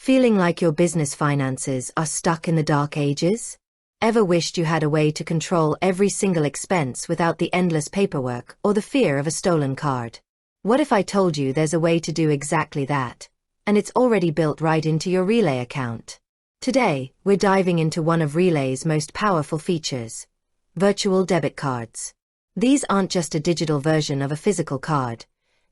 Feeling like your business finances are stuck in the dark ages? Ever wished you had a way to control every single expense without the endless paperwork or the fear of a stolen card? What if I told you there's a way to do exactly that, and it's already built right into your Relay account? Today, we're diving into one of Relay's most powerful features: virtual debit cards. These aren't just a digital version of a physical card.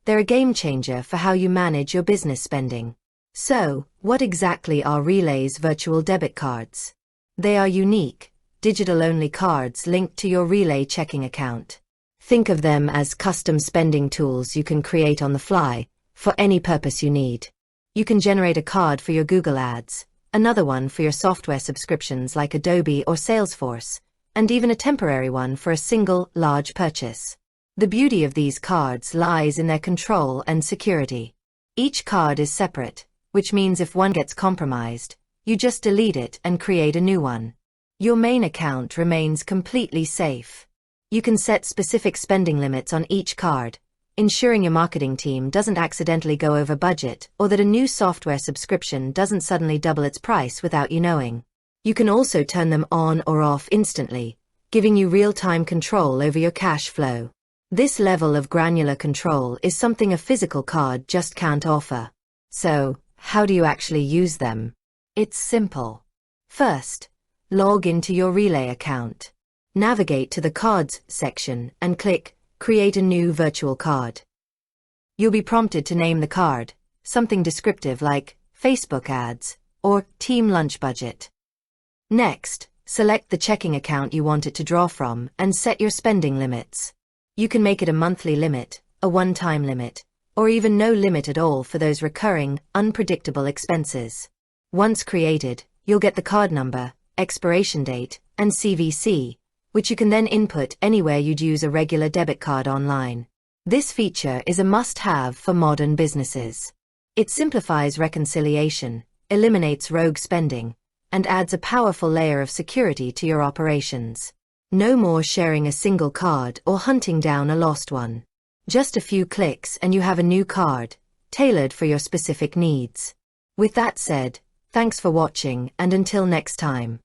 They're a game changer for how you manage your business spending. So, what exactly are Relay's virtual debit cards? They are unique, digital-only cards linked to your Relay checking account. Think of them as custom spending tools you can create on the fly, for any purpose you need. You can generate a card for your Google Ads, another one for your software subscriptions like Adobe or Salesforce, and even a temporary one for a single, large purchase. The beauty of these cards lies in their control and security. Each card is separate, which means if one gets compromised, you just delete it and create a new one. Your main account remains completely safe. You can set specific spending limits on each card, ensuring your marketing team doesn't accidentally go over budget or that a new software subscription doesn't suddenly double its price without you knowing. You can also turn them on or off instantly, giving you real-time control over your cash flow. This level of granular control is something a physical card just can't offer. So, how do you actually use them? It's simple. First, log into your Relay account. Navigate to the Cards section and click Create a new virtual card. You'll be prompted to name the card, something descriptive like Facebook ads or Team Lunch Budget. Next, select the checking account you want it to draw from and set your spending limits. You can make it a monthly limit, a one-time limit, or even no limit at all for those recurring, unpredictable expenses. Once created, you'll get the card number, expiration date, and CVC, which you can then input anywhere you'd use a regular debit card online. This feature is a must-have for modern businesses. It simplifies reconciliation, eliminates rogue spending, and adds a powerful layer of security to your operations. No more sharing a single card or hunting down a lost one. Just a few clicks and you have a new card, tailored for your specific needs. With that said, thanks for watching, and until next time.